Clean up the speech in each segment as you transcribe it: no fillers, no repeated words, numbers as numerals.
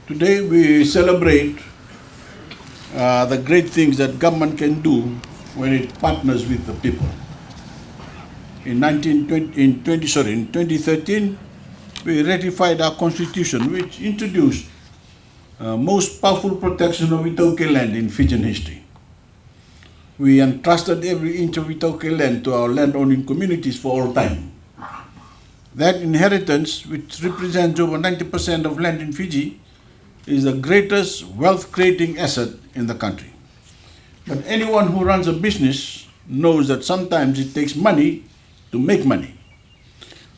Today we celebrate the great things that government can do when it partners with the people. In 2013, we ratified our constitution, which introduced most powerful protection of Voreqe land in Fijian history. We entrusted every inch of Voreqe land to our land-owning communities for all time. That inheritance, which represents over 90% of land in Fiji, is the greatest wealth-creating asset in the country. But anyone who runs a business knows that sometimes it takes money to make money.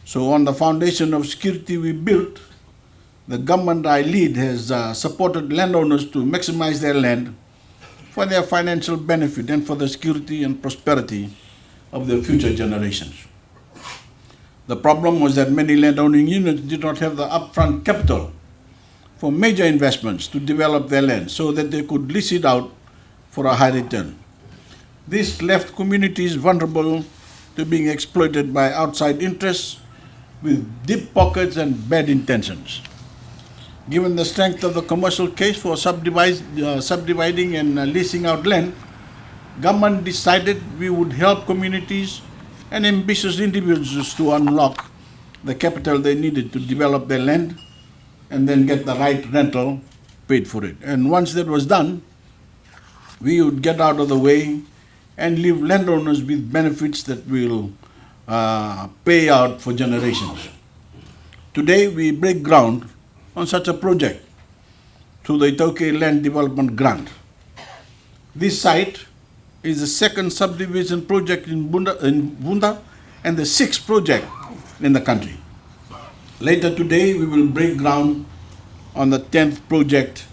So on the foundation of security we built, the government I lead has supported landowners to maximize their land for their financial benefit and for the security and prosperity of their future generations. The problem was that many landowning units did not have the upfront capital for major investments to develop their land so that they could lease it out for a high return. This left communities vulnerable to being exploited by outside interests with deep pockets and bad intentions. Given the strength of the commercial case for subdividing and leasing out land, government decided we would help communities and ambitious individuals to unlock the capital they needed to develop their land and then get the right rental paid for it. And once that was done, we would get out of the way and leave landowners with benefits that will pay out for generations. Today, we break ground on such a project through the Voreqe Land Development Grant. This site is the second subdivision project in Vuda and the sixth project in the country. Later today, we will break ground on the 7th project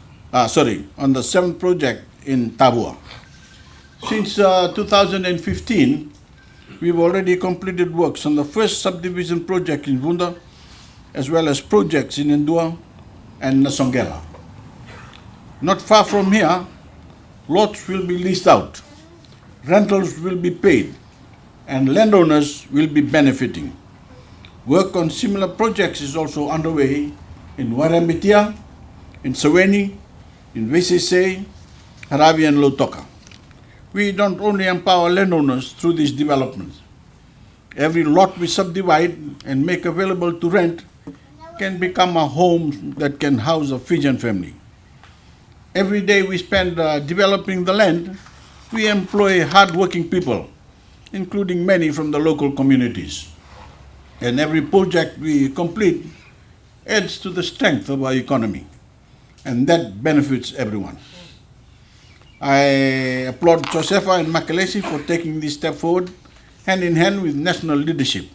in Tabua. Since 2015, we've already completed works on the first subdivision project in Vuda, as well as projects in Ndua and Nasongela. Not far from here, lots will be leased out, rentals will be paid, and landowners will be benefiting. Work on similar projects is also underway in Waramitia, in Saweni, in VCC, Haravi and Lautoka. We don't only empower landowners through these developments. Every lot we subdivide and make available to rent can become a home that can house a Fijian family. Every day we spend developing the land, we employ hard-working people, including many from the local communities. And every project we complete adds to the strength of our economy, and that benefits everyone. I applaud Josefa and Makelesi for taking this step forward, hand in hand with national leadership.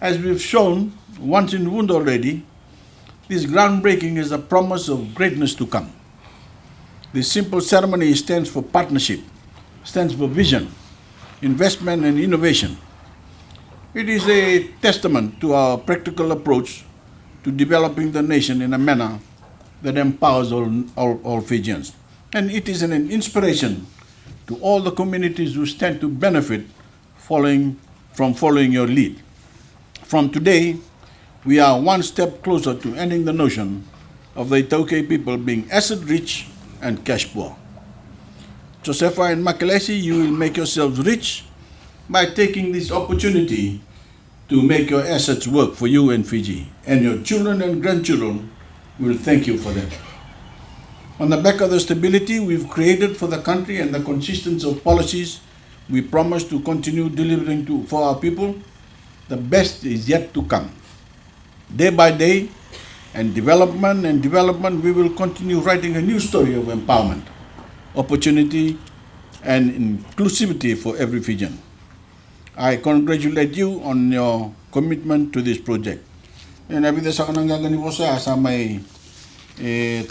As we've shown once in Vuda already, this groundbreaking is a promise of greatness to come. This simple ceremony stands for partnership, stands for vision, investment and innovation. It is a testament to our practical approach to developing the nation in a manner that empowers all Fijians. And it is an inspiration to all the communities who stand to benefit following your lead. From today, we are one step closer to ending the notion of the Voreqe people being asset-rich and cash-poor. Josefa and Makelesi, you will make yourselves rich by taking this opportunity to make your assets work for you and Fiji, and your children and grandchildren will thank you for that. On the back of the stability we've created for the country and the consistency of policies we promise to continue delivering for our people, the best is yet to come. Day by day, and development, we will continue writing a new story of empowerment, opportunity, and inclusivity for every Fijian. I congratulate you on your commitment to this project. And every day sa kanang gagani po sa may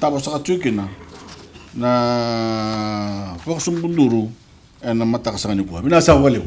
tapos sa katsukina na fokusong bunduru na mata ka sa kanyo po. Binasa waliw.